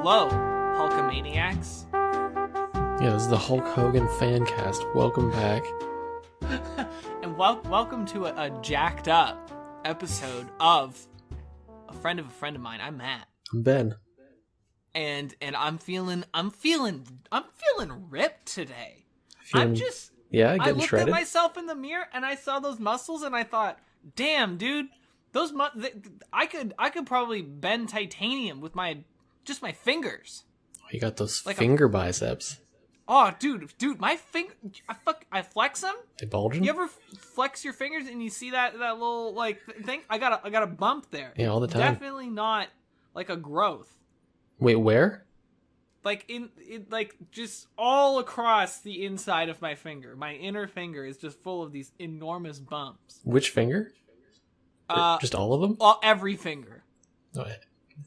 Hello, Hulkamaniacs. Yeah, this is the Hulk Hogan fan cast. Welcome back. And welcome to a jacked up episode of a friend of mine. I'm Matt. I'm Ben. And I'm feeling ripped today. Getting I looked shredded. at myself in the mirror and I saw those muscles and I thought, damn, dude, those I could probably bend titanium with my fingers. Oh, you got those finger biceps. Oh, dude, my finger, I flex them. They bulging? You ever flex your fingers and you see that little like thing? I got a bump there. Yeah, all the time. Definitely not like a growth. Wait, where? Like in like just all across the inside of my finger. My inner finger is just full of these enormous bumps. Which finger? Just all of them? Every finger. Oh,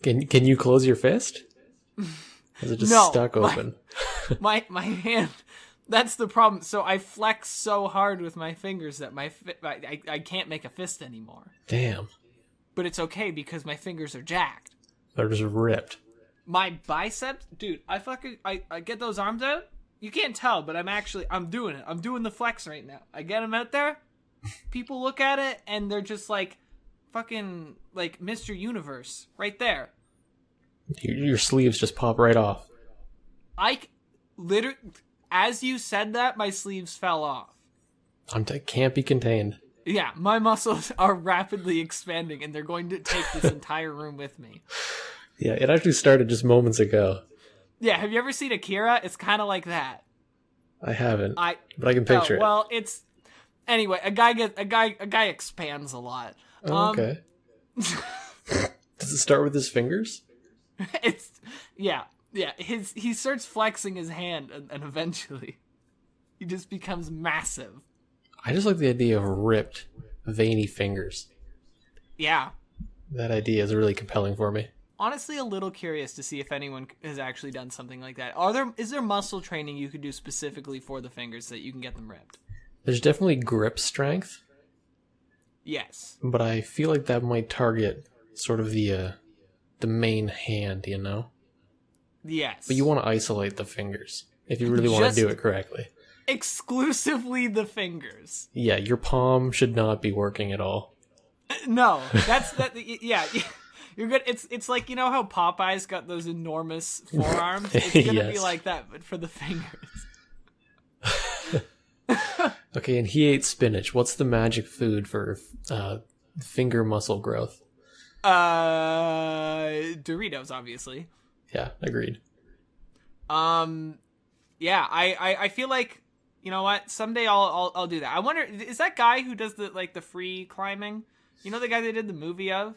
can you close your fist? Is it just stuck open? My hand. That's the problem. So I flex so hard with my fingers that I can't make a fist anymore. Damn. But it's okay because my fingers are jacked. They're just ripped. My biceps, dude, I get those arms out. You can't tell, but I'm doing it. I'm doing the flex right now. I get them out there. People look at it and they're just like, fucking, like Mr. Universe right there. Your sleeves just pop right off. Literally, as you said that, my sleeves fell off. Can't be contained. Yeah, my muscles are rapidly expanding and they're going to take this entire room with me. Yeah, it actually started just moments ago. Yeah, have you ever seen Akira? It's kind of like that. I haven't, but I can picture it. Well, it's anyway. A guy expands a lot. Oh, okay. Does it start with his fingers? Yeah. He starts flexing his hand, and eventually, he just becomes massive. I just like the idea of ripped, veiny fingers. Yeah. That idea is really compelling for me. Honestly, a little curious to see if anyone has actually done something like that. Is there muscle training you could do specifically for the fingers so that you can get them ripped? There's definitely grip strength. Yes. But I feel like that might target sort of the main hand, you know? Yes. But you want to isolate the fingers if you really want to do it correctly. Exclusively the fingers. Yeah, your palm should not be working at all. No, yeah. You're good. It's like, you know how Popeye's got those enormous forearms? It's gonna be like that, but for the fingers. Okay, and he ate spinach. What's the magic food for finger muscle growth? Doritos, obviously. Yeah, agreed. Yeah, I feel like, you know what? Someday I'll do that. I wonder, is that guy who does the free climbing? You know the guy they did the movie of?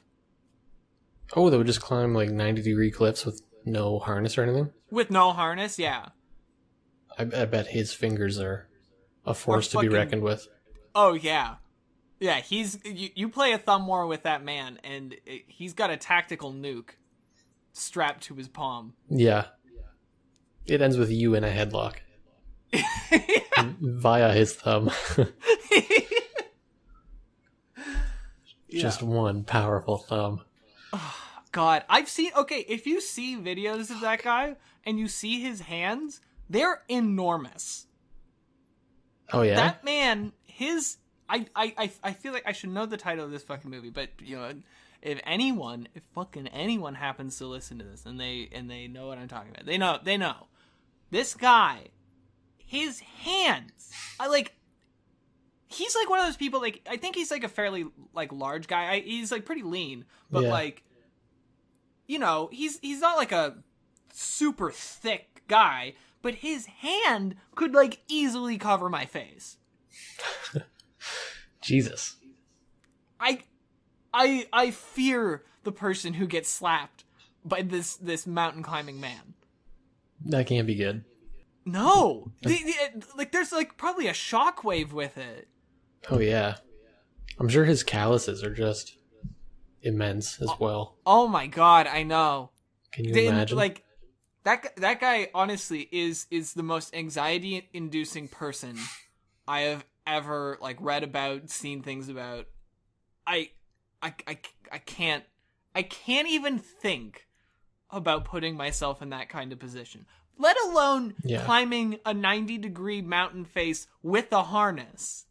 Oh, they would just climb like 90-degree cliffs with no harness or anything? With no harness, yeah. I bet his fingers are a force to be reckoned with. Oh, yeah. Yeah, you play a thumb war with that man, and he's got a tactical nuke strapped to his palm. Yeah. It ends with you in a headlock. Via his thumb. Just one powerful thumb. Oh, God, if you see videos of that guy and you see his hands, they're enormous. Oh, yeah? That man, I feel like I should know the title of this fucking movie, but, you know, if fucking anyone happens to listen to this and they know what I'm talking about, they know. This guy, his hands, he's like one of those people, like, I think he's like a fairly like large guy. He's like pretty lean, but like, you know, he's not like a super thick guy, but his hand could like easily cover my face. Jesus. I fear the person who gets slapped by this mountain climbing man. That can't be good. No, there's like probably a shockwave with it. Oh yeah, I'm sure his calluses are just immense as well. Oh my God, I know. Can you imagine? Like that guy honestly is the most anxiety-inducing person I have ever like read about, seen things about. I can't even think about putting myself in that kind of position, let alone climbing a 90-degree mountain face with a harness.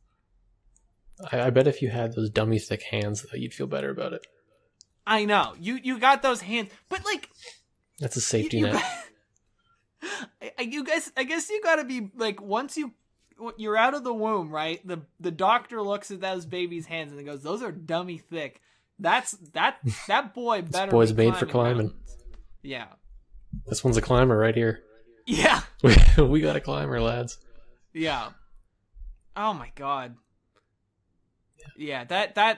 I bet if you had those dummy thick hands, though, you'd feel better about it. I know. You got those hands, but like... That's a safety net. I guess you gotta be, like, once you're out of the womb, right? The doctor looks at those baby's hands and goes, those are dummy thick. That boy better This boy's be made for climbing. mountains. Yeah. This one's a climber right here. Yeah. We got a climber, lads. Yeah. Oh my god. Yeah, that's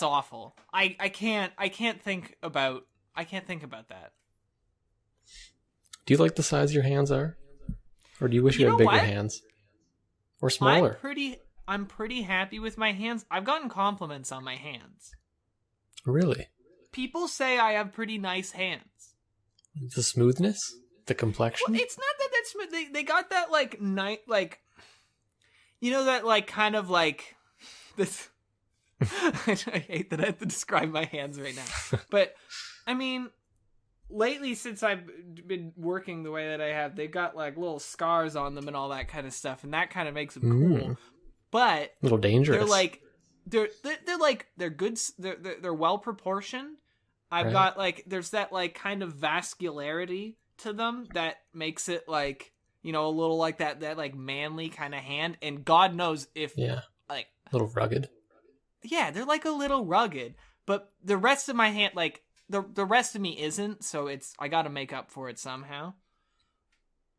awful. I can't think about that. Do you like the size your hands are? Or do you wish you had bigger hands? Or smaller? I'm pretty happy with my hands. I've gotten compliments on my hands. Really? People say I have pretty nice hands. The smoothness? The complexion? Well, it's not that that's smooth. They got that, like, you know, that, like, kind of, like, this... I hate that I have to describe my hands right now. But, I mean... Lately, since I've been working the way that I have, they've got like little scars on them and all that kind of stuff, and that kind of makes them cool. But a little dangerous. They're good. They're well proportioned. I've got like there's that like kind of vascularity to them that makes it like, you know, a little like that like manly kind of hand. And God knows if like a little rugged. Yeah, they're like a little rugged, but the rest of my hand like. The rest of me isn't, so I gotta make up for it somehow.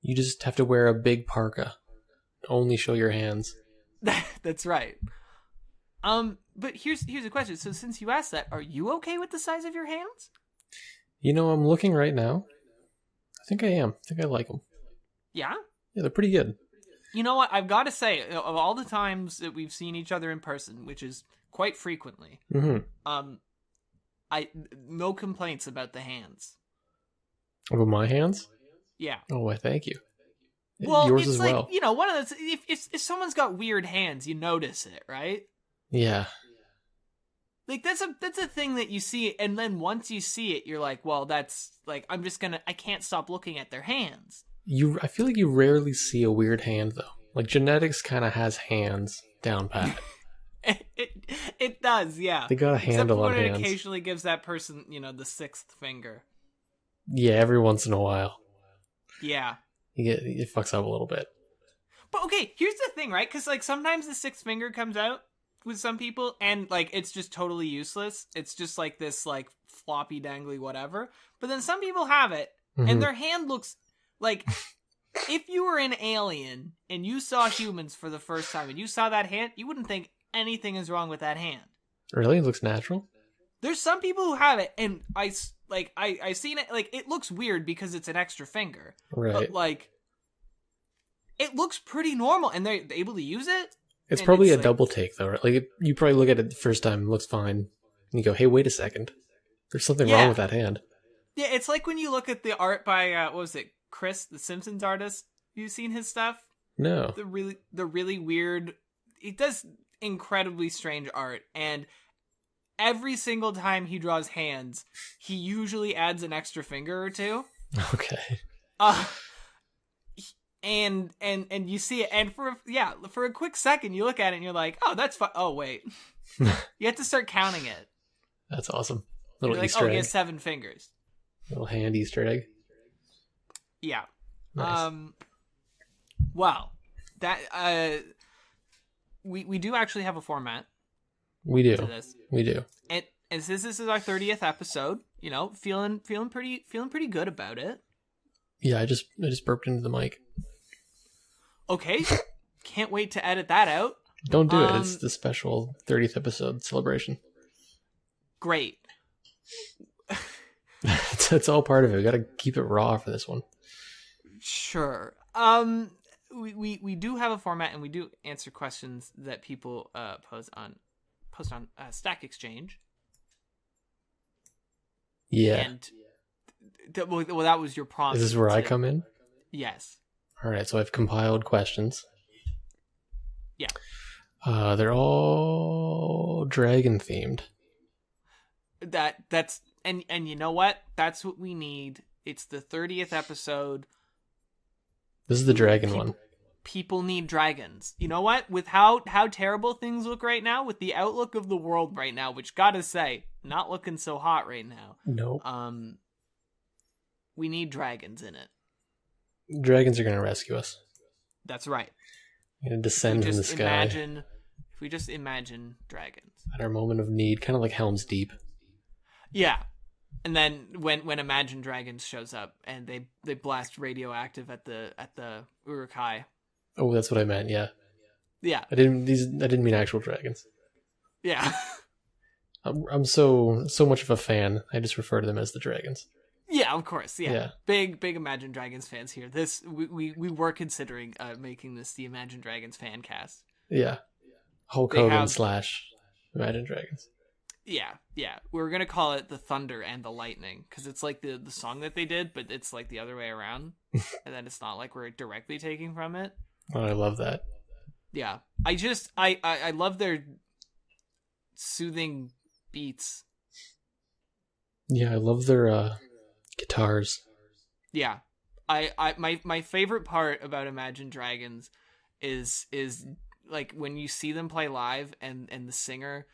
You just have to wear a big parka. Only show your hands. That's right. But here's a question. So since you asked that, are you okay with the size of your hands? You know, I'm looking right now. I think I am. I think I like them. Yeah? Yeah, they're pretty good. You know what? I've got to say, of all the times that we've seen each other in person, which is quite frequently, no complaints about the hands. About my hands? Yeah. Oh, why, thank you. Well, yours it's as like, well. You know, one of those, if someone's got weird hands, you notice it, right? Yeah. Like, that's a thing that you see, and then once you see it, you're like, well, that's, like, I can't stop looking at their hands. I feel like you rarely see a weird hand, though. Like, genetics kind of has hands down pat. It does, yeah. They got a handle on hands. It occasionally gives that person, you know, the sixth finger. Yeah, every once in a while. Yeah. It fucks up a little bit. But okay, here's the thing, right? Because like sometimes the sixth finger comes out with some people, and like it's just totally useless. It's just like this like floppy dangly whatever. But then some people have it, and their hand looks like. If you were an alien and you saw humans for the first time and you saw that hand, you wouldn't think anything is wrong with that hand. Really? It looks natural? There's some people who have it, and I seen it, like, it looks weird because it's an extra finger. Right. But, like, it looks pretty normal, and they're able to use it. It's probably a double take, though, right? Like, you probably look at it the first time, it looks fine, and you go, hey, wait a second. There's something wrong with that hand. Yeah, it's like when you look at the art by, what was it, Chris, the Simpsons artist. You seen his stuff? No. The really weird... He does incredibly strange art, and every single time he draws hands, he usually adds an extra finger or two. Okay. And you see it, and for a quick second you look at it and you're like, oh, that's fine. Oh wait, you have to start counting it. That's awesome. Little like, Easter egg. He has 7 fingers. Little hand Easter egg. Yeah. Nice. Wow. That we do actually have a format. We do. To this. We do. And since this is our 30th episode, you know, feeling pretty good about it. Yeah, I just burped into the mic. Okay. Can't wait to edit that out. Don't do it. It's the special 30th episode celebration. Great. It's all part of it. We got to keep it raw for this one. Sure. We do have a format, and we do answer questions that people post on Stack Exchange. Yeah. And well, that was your prompt. Is this where I come in? Yes. All right. So I've compiled questions. Yeah. They're all dragon themed. That's and you know what? That's what we need. It's the 30th episode. This is the dragon one. People need dragons. You know what? With how terrible things look right now, with the outlook of the world right now, which gotta say, not looking so hot right now. Nope. We need dragons in it. Dragons are gonna rescue us. That's right. Gonna descend from the sky. If we just imagine dragons at our moment of need, kind of like Helm's Deep. Yeah, and then when Imagine Dragons shows up and they blast radioactive at the Uruk-hai. Oh, that's what I meant. Yeah. Yeah. I didn't mean actual dragons. Yeah. I'm so much of a fan. I just refer to them as the dragons. Yeah, of course. Yeah. Big Imagine Dragons fans here. This we were considering making this the Imagine Dragons fan cast. Yeah. Hulk Hogan / Imagine Dragons. Yeah. We're gonna call it the Thunder and the Lightning because it's like the song that they did, but it's like the other way around, and then it's not like we're directly taking from it. Oh, I love that. Yeah, I love their soothing beats. Yeah, I love their guitars. Yeah, my favorite part about Imagine Dragons is like when you see them play live and the singer,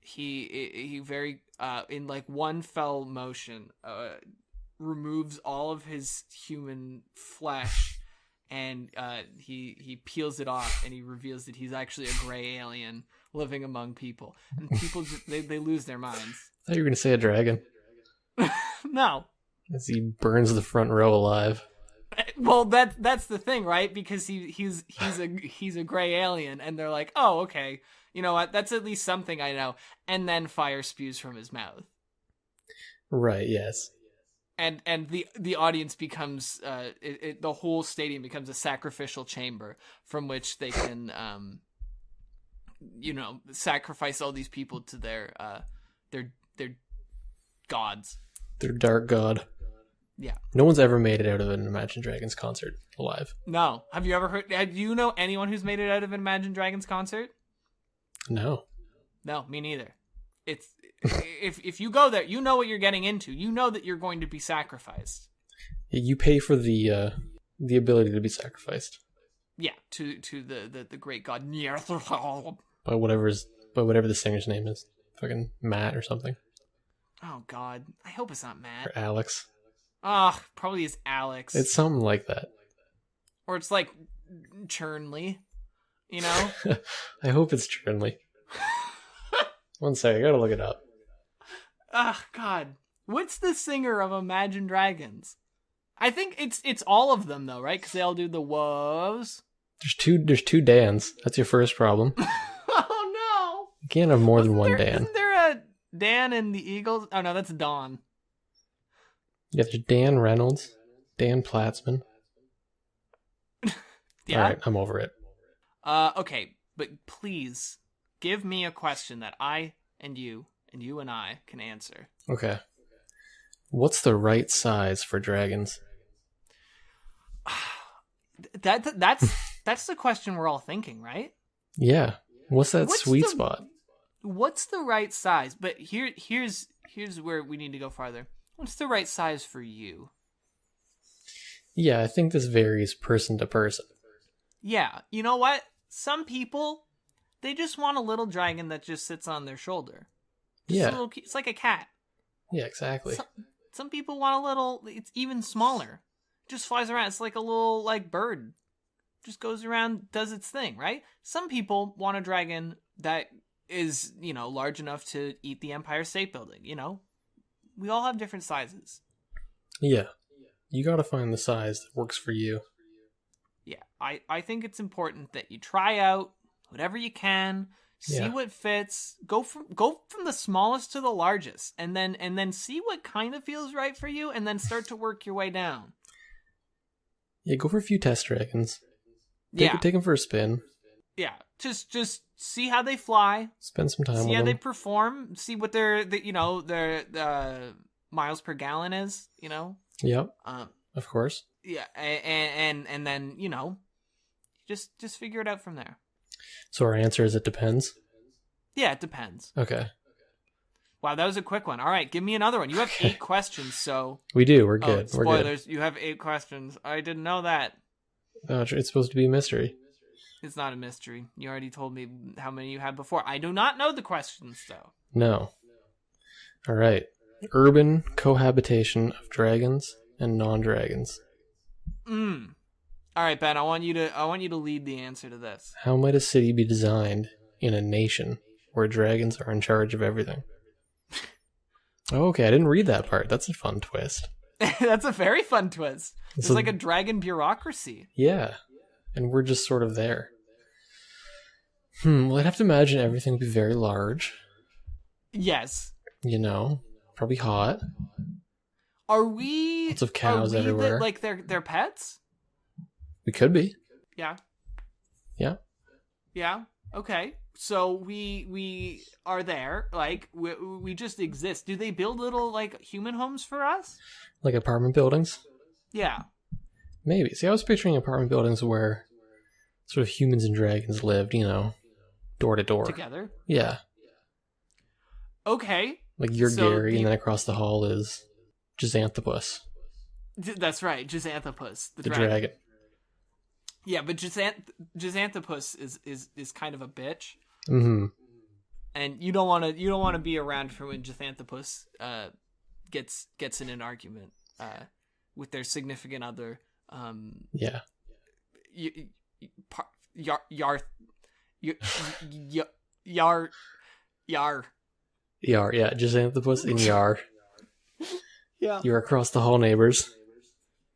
he very in like one fell motion removes all of his human flesh. And he peels it off, and he reveals that he's actually a gray alien living among people. And people they lose their minds. I thought you were going to say a dragon. No. As he burns the front row alive. Well, that's the thing, right? Because he's a gray alien, and they're like, oh, okay, you know what? That's at least something I know. And then fire spews from his mouth. Right. Yes. And the audience becomes the whole stadium becomes a sacrificial chamber from which they can sacrifice all these people to their gods. Their dark god. Yeah. No one's ever made it out of an Imagine Dragons concert alive. No. Have you ever heard? Do you know anyone who's made it out of an Imagine Dragons concert? No. No, me neither. It's if you go there, you know what you're getting into. You know that you're going to be sacrificed. You pay for the ability to be sacrificed. Yeah, to the great god by whatever the singer's name is. Fucking Matt or something. Oh God, I hope it's not Matt or Alex. Probably is Alex. It's something like that. Or it's like Churnley, you know? I hope it's Churnley. One sec, I gotta look it up. God. What's the singer of Imagine Dragons? I think it's all of them though, right? Because they all do the woes. There's two Dans. That's your first problem. Oh no! You can't have more than one Dan. Isn't there a Dan in the Eagles? Oh no, that's Don. Yeah, there's Dan Reynolds, Dan Platzman. Yeah. All right, I'm over it. Okay, but please give me a question that I and you and I can answer. Okay. What's the right size for dragons? That's the question we're all thinking, right? Yeah. What's sweet spot? What's the right size? But here's where we need to go farther. What's the right size for you? Yeah, I think this varies person to person. Yeah, you know what? Some people, they just want a little dragon that just sits on their shoulder. Yeah. It's like a cat. Yeah, exactly. Some people want a little, it's even smaller. It just flies around. It's like a little bird. Just goes around, does its thing, right? Some people want a dragon that is, large enough to eat the Empire State Building, We all have different sizes. Yeah. You gotta find the size that works for you. Yeah, I think it's important that you try out whatever you can, see what fits, go from the smallest to the largest, and then see what kind of feels right for you, and then start to work your way down. Yeah, go for a few test dragons. Take them for a spin. Yeah, just see how they fly. Spend some time with them. See how they perform. See what their miles per gallon is. Yep. Of course. Yeah, and then just figure it out from there. So our answer is it depends. Yeah, it depends. Okay. Wow, that was a quick one. All right, give me another one. You have 8 questions, so... We do. We're good. We're good. Spoilers. You have 8 questions. I didn't know that. Oh, it's supposed to be a mystery. It's not a mystery. You already told me how many you had before. I do not know the questions, though. No. All right. Urban cohabitation of dragons and non-dragons. All right, Ben. I want you to lead the answer to this. How might a city be designed in a nation where dragons are in charge of everything? Oh, okay, I didn't read that part. That's a fun twist. That's a very fun twist. It's like a dragon bureaucracy. Yeah, and we're just sort of there. Well, I'd have to imagine everything would be very large. Yes. You know, probably hot. Are we... Lots of cows everywhere. Like they're pets? We could be. Yeah. Yeah. Yeah. Okay. So we are there. Like we just exist. Do they build little like human homes for us? Like apartment buildings? Yeah. Maybe. See, I was picturing apartment buildings where sort of humans and dragons lived, you know, door to door. Together? Yeah. Okay. Like you're Gary, and then across the hall is Jizanthropus. That's right, Jizanthropus, the dragon. Yeah, but Jizanthropus is kind of a bitch. Mm-hmm. And you don't want to be around for when Jizanthropus gets in an argument with their significant other. Yeah. Yar. Yar, yeah, Jizanthropus and Yar. Yeah. You're across the hall neighbors.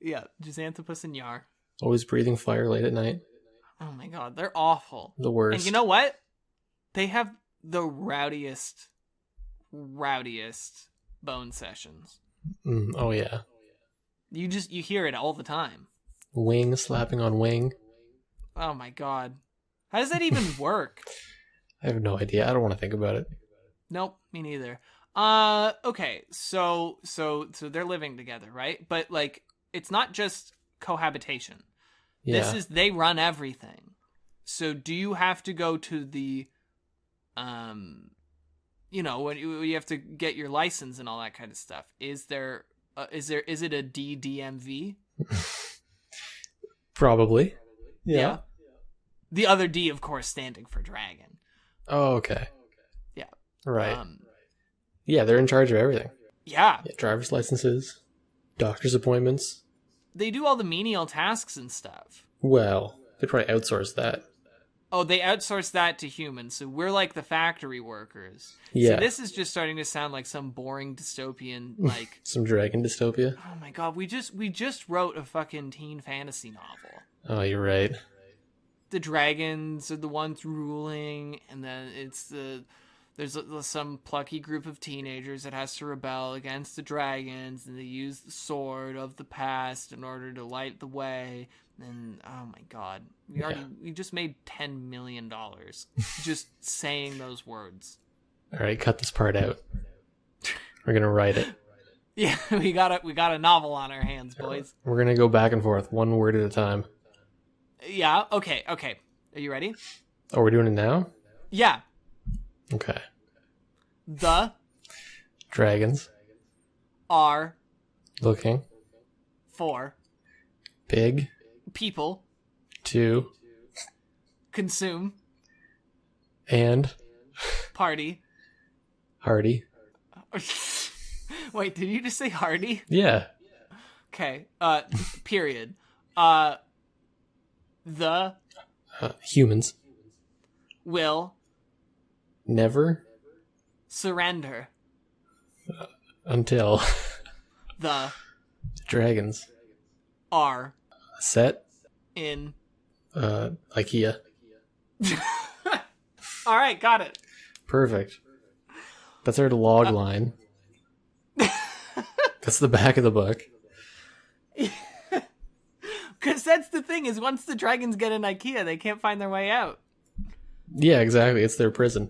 Yeah, Jizanthropus and Yar. Always breathing fire late at night. Oh my god, they're awful. The worst. And you know what? They have the rowdiest bone sessions. Oh yeah. You hear it all the time. Wing slapping on wing. Oh my god. How does that even work? I have no idea. I don't want to think about it. Nope, me neither. Okay, so they're living together, right? But like, it's not just cohabitation. Yeah. They run everything. So do you have to go to the, when you have to get your license and all that kind of stuff? Is it a DDMV? Probably. Yeah. The other D, of course, standing for dragon. Oh, okay. Yeah. Right. Yeah, they're in charge of everything. Yeah. Driver's licenses, doctor's appointments. They do all the menial tasks and stuff. Well, they probably outsource that. Oh, they outsource that to humans, so we're like the factory workers. Yeah. So this is just starting to sound like some boring dystopian, like... Some dragon dystopia. Oh my god, we just wrote a fucking teen fantasy novel. Oh, you're right. The dragons are the ones ruling, and then there's some plucky group of teenagers that has to rebel against the dragons, and they use the sword of the past in order to light the way. And oh my god, we just made $10 million just saying those words. All right, cut this part out. We're gonna write it. Yeah, we got a novel on our hands, boys. We're gonna go back and forth, one word at a time. Yeah. Okay. Are you ready? Oh, we're doing it now? Yeah. Okay. The dragons are looking for big people to consume and party. Hardy. Wait, did you just say hardy? Yeah. Okay. Period. The humans will never surrender until the dragons are set in IKEA. All right, got it. Perfect. That's our log line. That's the back of the book. Because that's the thing, is once the dragons get in IKEA, they can't find their way out. Yeah, exactly. It's their prison.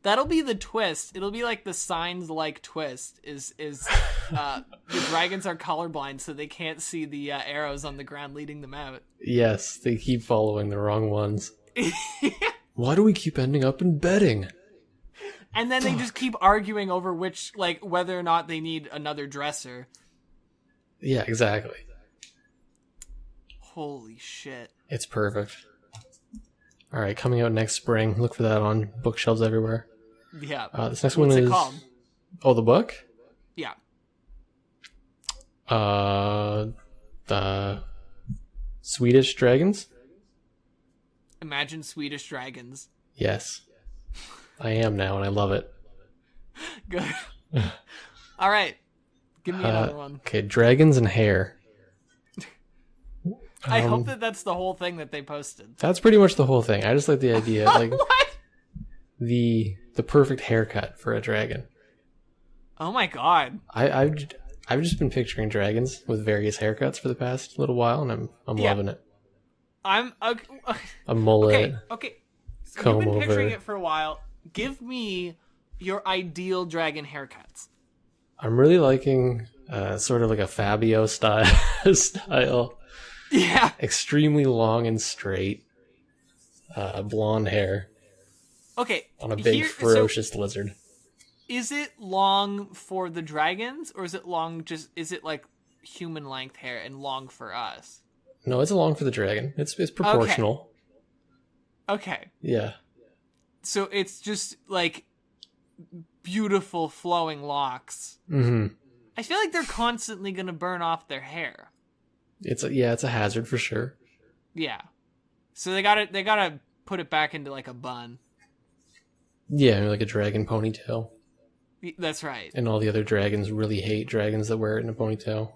That'll be the twist. It'll be like the Signs-like twist. Is the dragons are colorblind, so they can't see the arrows on the ground leading them out. Yes, they keep following the wrong ones. Why do we keep ending up in bedding? And then they just keep arguing over whether or not they need another dresser. Yeah, exactly. Holy shit. It's perfect. All right, coming out next spring. Look for that on bookshelves everywhere. Yeah. This next What's one is... it called? Oh, the book? Yeah. The Swedish Dragons? Imagine Swedish Dragons. Yes. I am now, and I love it. Good. All right. Give me another one. Okay, Dragons and Hair. I hope that's the whole thing that they posted. That's pretty much the whole thing. I just like the idea, like What? the perfect haircut for a dragon. Oh my god. I've just been picturing dragons with various haircuts for the past little while, and I'm Yeah. loving it. I'm okay. A mullet. Okay. So Comb you've been picturing over. it for a while. Give me your ideal dragon haircuts. I'm really liking sort of like a Fabio style. Yeah. Extremely long and straight. Blonde hair Okay. on a big ferocious lizard. Is it long for the dragons, or is it like human length hair and long for us? No, it's long for the dragon. It's proportional. Okay. Yeah. So it's just like beautiful flowing locks. Mm-hmm. I feel like they're constantly going to burn off their hair. It's a hazard for sure. Yeah. So they gotta put it back into like a bun. Yeah, like a dragon ponytail. That's right. And all the other dragons really hate dragons that wear it in a ponytail.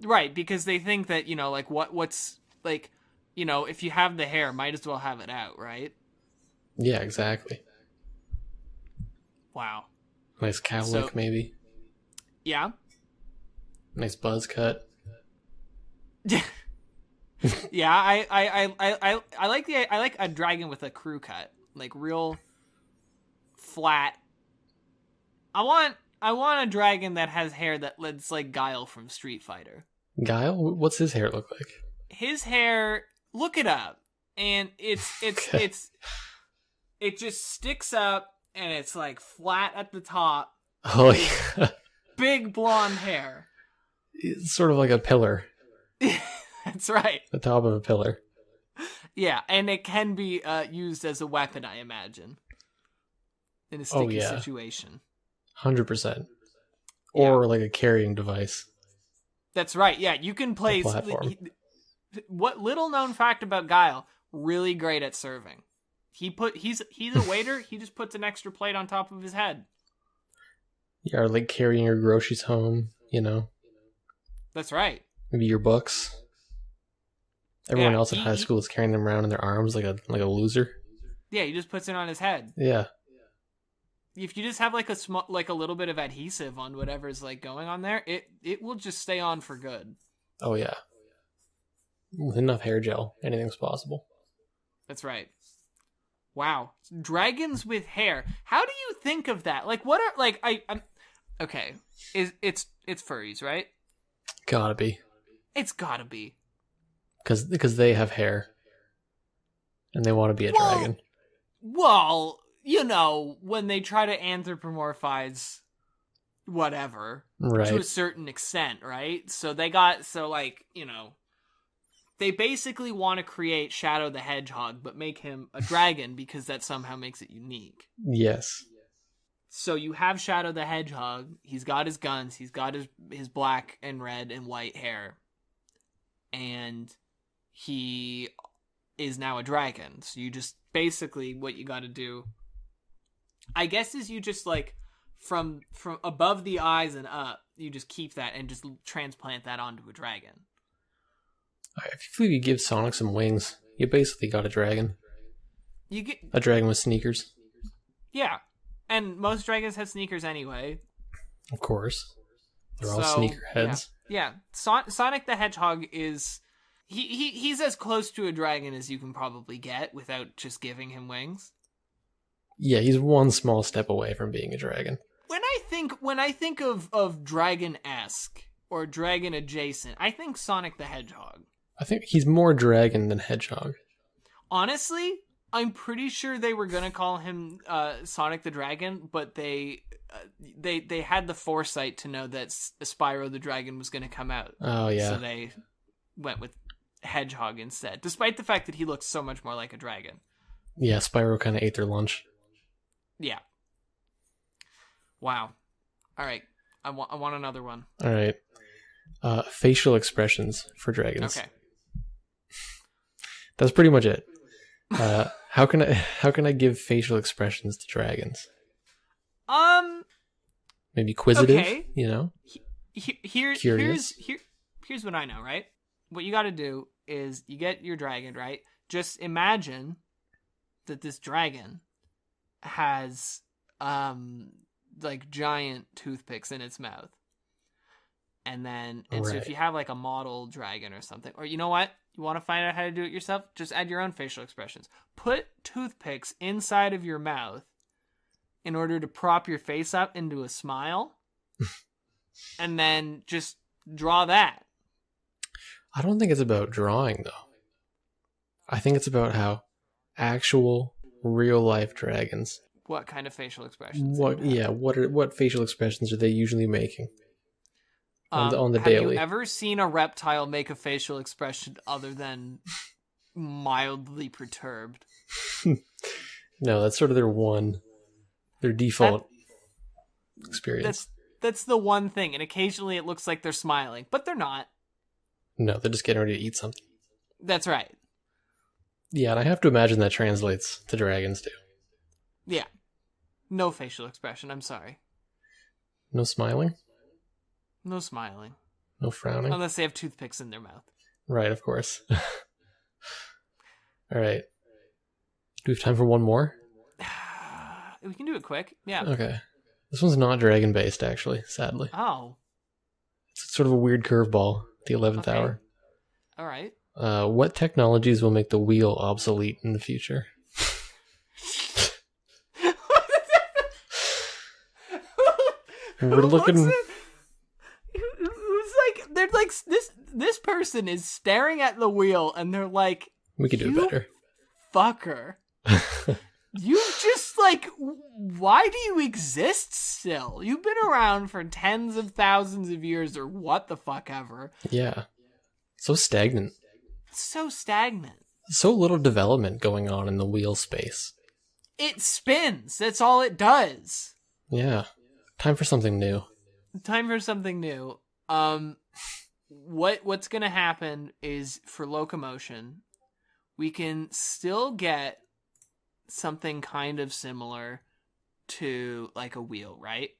Right, because they think that, like what's like, if you have the hair, might as well have it out, right? Yeah, exactly. Wow. Nice cow look, maybe. Yeah. Nice buzz cut. Yeah, I like a dragon with a crew cut, like real flat. I want a dragon that has hair that's like Guile from Street Fighter. Guile? What's his hair look like? His hair, look it up, and it just sticks up, and it's like flat at the top. Oh yeah. Big blonde hair. It's sort of like a pillar. That's right. The top of a pillar. Yeah, and it can be used as a weapon, I imagine, in a sticky situation. 100%. Or like a carrying device. That's right. Yeah, you can place. What little known fact about Guile? Really great at serving. He's a waiter. He just puts an extra plate on top of his head. Yeah, or like carrying your groceries home. That's right. Maybe your books. Everyone else at high school is carrying them around in their arms like a loser. Yeah, he just puts it on his head. Yeah. If you just have like a little bit of adhesive on whatever's like going on there, it will just stay on for good. Oh yeah. With enough hair gel, anything's possible. That's right. Wow, dragons with hair. How do you think of that? Like, what are like I'm okay? It's furries, right? Gotta be. It's gotta be. Because they have hair. And they want to be a dragon. Well, when they try to anthropomorphize whatever to a certain extent, right? So they basically want to create Shadow the Hedgehog, but make him a dragon because that somehow makes it unique. Yes. So you have Shadow the Hedgehog. He's got his guns. He's got his black and red and white hair. And he is now a dragon. So you just basically what you got to do, I guess, is you just like from above the eyes and up, you just keep that and just transplant that onto a dragon. I feel you give Sonic some wings, you basically got a dragon. You get a dragon with sneakers. Yeah. And most dragons have sneakers anyway. Of course. They're all sneakerheads. Yeah. Sonic the Hedgehog is he's as close to a dragon as you can probably get without just giving him wings. Yeah, he's one small step away from being a dragon. When I think of dragon-esque or dragon adjacent, I think Sonic the Hedgehog. I think he's more dragon than hedgehog. Honestly, I'm pretty sure they were gonna call him Sonic the Dragon, but they had the foresight to know that Spyro the Dragon was gonna come out. Oh yeah. So they went with Hedgehog instead, despite the fact that he looks so much more like a dragon. Yeah, Spyro kind of ate their lunch. Yeah. Wow. All right. I want another one. All right. Facial expressions for dragons. Okay. That's pretty much it. How can I give facial expressions to dragons? Maybe quizzitive, Okay. you know? Here's what I know, right? What you got to do is you get your dragon, right? Just imagine that this dragon has like giant toothpicks in its mouth. And so if you have like a model dragon or something, or you know what? You want to find out how to do it yourself? Just add your own facial expressions. Put toothpicks inside of your mouth in order to prop your face up into a smile. And then just draw that. I don't think it's about drawing, though. I think it's about how actual, real-life dragons... What kind of facial expressions? What facial expressions are they usually making? On the have daily. you ever seen a reptile make a facial expression other than mildly perturbed? No, that's sort of their default experience. That's the one thing, and occasionally it looks like they're smiling, but they're not. No, they're just getting ready to eat something. That's right. Yeah, and I have to imagine that translates to dragons too. Yeah. No facial expression, I'm sorry. No smiling? No smiling. No frowning? Unless they have toothpicks in their mouth. Right, of course. All right. Do we have time for one more? We can do it quick. Yeah. Okay. This one's not dragon-based, actually, sadly. Oh. It's sort of a weird curveball, the 11th hour. All right. What technologies will make the wheel obsolete in the future? We're looking... Who's like... They're like... This person is staring at the wheel and they're like... We could do it better. Fucker. You just like... Why do you exist still? You've been around for tens of thousands of years or what the fuck ever. Yeah. So stagnant. So stagnant. So little development going on in the wheel space. It spins. That's all it does. Yeah. Time for something new. Time for something new. What's gonna happen is for locomotion, we can still get something kind of similar to like a wheel, right?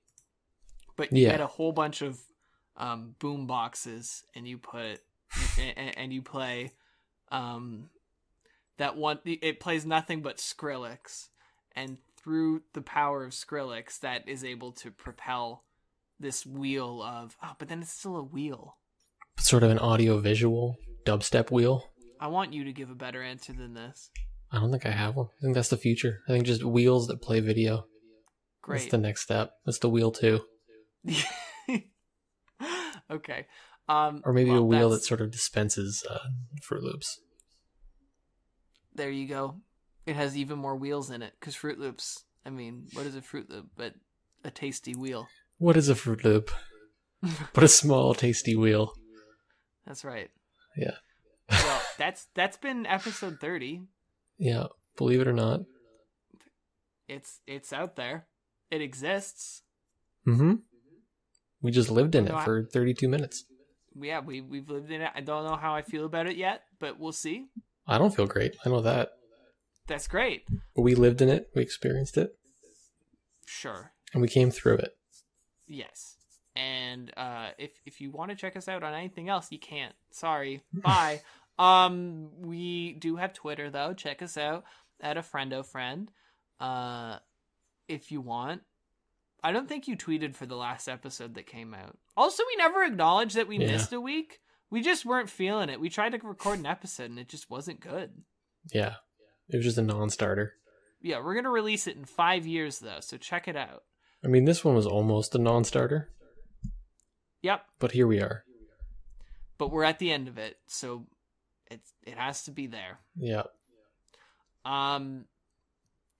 But you get a whole bunch of boom boxes, and you put and you play that one. It plays nothing but Skrillex, and through the power of Skrillex, that is able to propel this wheel of... Oh, but then it's still a wheel. Sort of an audio-visual dubstep wheel. I want you to give a better answer than this. I don't think I have one. I think that's the future. I think just wheels that play video. Great. That's the next step. That's the wheel 2. Okay. Or maybe a wheel that sort of dispenses Fruit Loops. There you go. It has even more wheels in it, because Fruit Loops... I mean, what is a Fruit Loop but a tasty wheel? What is a Fruit Loop? But a small, tasty wheel. That's right. Yeah. Well, that's been episode 30. Yeah, believe it or not. It's out there. It exists. Mm-hmm. We just lived in it for 32 minutes. Yeah, we've lived in it. I don't know how I feel about it yet, but we'll see. I don't feel great. I know that. That's great. But we lived in it. We experienced it. Sure. And we came through it. Yes. And if you want to check us out on anything else, you can't. Sorry. Bye. We do have Twitter though. Check us out at @AFriendoFriend. If you want. I don't think you tweeted for the last episode that came out. Also, we never acknowledged that we missed a week. We just weren't feeling it. We tried to record an episode and it just wasn't good. Yeah. It was just a non-starter. Yeah, we're going to release it in 5 years though, so check it out. I mean, this one was almost a non-starter. Yep. But here we are. But we're at the end of it, so it has to be there. Yeah.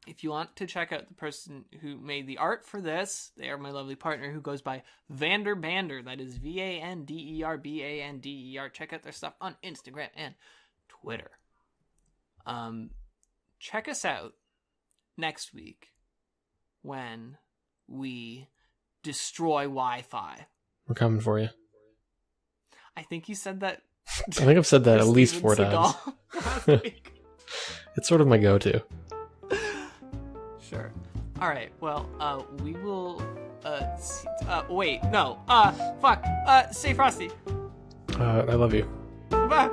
If you want to check out the person who made the art for this, they are my lovely partner who goes by Vander Bander. That is VanderBander. Check out their stuff on Instagram and Twitter. Check us out next week when we destroy Wi-Fi. We're coming for you. I think you said that. I think I've said that at least 4 times. Last week. It's sort of my go-to. Sure. All right. Well, we will. Wait. No. Fuck. Say Frosty. I love you. Bye.